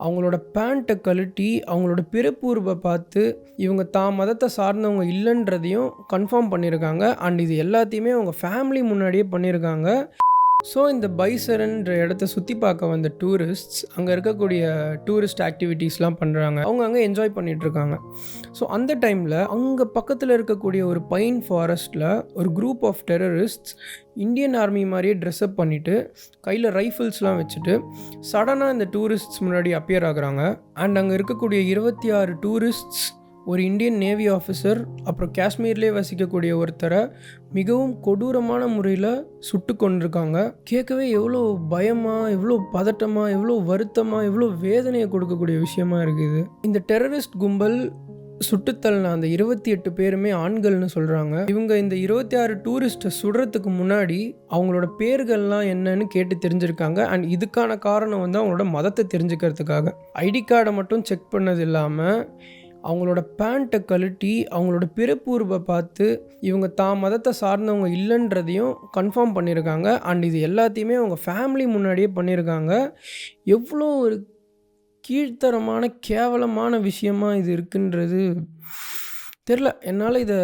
அவங்களோட பேண்ட்டை கழட்டி அவங்களோட பிறப்புறுப்பை பார்த்து இவங்க தான் மதத்தை சார்ந்தவங்க இல்லைன்றதையும் கன்ஃபார்ம் பண்ணியிருக்காங்க. அண்ட் இது எல்லாத்தையுமே அவங்க ஃபேமிலி முன்னாடியே பண்ணியிருக்காங்க. ஸோ இந்த பைசரன்ற இடத்த சுற்றி பார்க்க வந்த டூரிஸ்ட்ஸ் அங்கே இருக்கக்கூடிய டூரிஸ்ட் ஆக்டிவிட்டீஸ்லாம் பண்ணுறாங்க. அவங்க அங்கே என்ஜாய் பண்ணிகிட்ருக்காங்க. ஸோ அந்த டைமில் அங்கே பக்கத்தில் இருக்கக்கூடிய ஒரு பைன் ஃபாரஸ்ட்டில் ஒரு குரூப் ஆஃப் டெரரிஸ்ட்ஸ் இந்தியன் ஆர்மி மாதிரியே ட்ரெஸ்அப் பண்ணிவிட்டு கையில் ரைஃபிள்ஸ்லாம் வச்சுட்டு சடனாக இந்த டூரிஸ்ட்ஸ் முன்னாடி அப்பியர் ஆகுறாங்க. அண்ட் அங்கே இருக்கக்கூடிய 26 டூரிஸ்ட்ஸ், ஒரு இந்தியன் நேவி ஆஃபீஸர், அப்புறம் காஷ்மீர்லேயே வசிக்கக்கூடிய ஒருத்தரை மிகவும் கொடூரமான முறையில் சுட்டு கொண்டிருக்காங்க. கேட்கவே எவ்வளோ பயமாக, எவ்வளோ பதட்டமாக, எவ்வளோ வருத்தமாக, எவ்வளோ வேதனையை கொடுக்கக்கூடிய விஷயமா இருக்குது. இந்த டெரரிஸ்ட் கும்பல் சுட்டுத்தள்ளின அந்த 28 பேருமே ஆண்கள்னு சொல்கிறாங்க. இவங்க இந்த 26 டூரிஸ்ட்டை சுடுறதுக்கு முன்னாடி அவங்களோட பேர்கள்லாம் என்னன்னு கேட்டு தெரிஞ்சிருக்காங்க. அண்ட் இதுக்கான காரணம் வந்து அவங்களோட மதத்தை தெரிஞ்சுக்கிறதுக்காக. ஐடி கார்டை மட்டும் செக் பண்ணது இல்லாமல் அவங்களோட பேண்ட்டை கழட்டி அவங்களோட பிறப்புறுப்பை பார்த்து இவங்க தான் மதத்தை சார்ந்தவங்க இல்லைன்றதையும் கன்ஃபார்ம் பண்ணியிருக்காங்க. அண்ட் இது எல்லாத்தையுமே அவங்க ஃபேமிலி முன்னாடியே பண்ணியிருக்காங்க. எவ்வளோ ஒரு கீழ்த்தரமான கேவலமான விஷயமா இது இருக்குன்றது தெரில. என்னால் இதை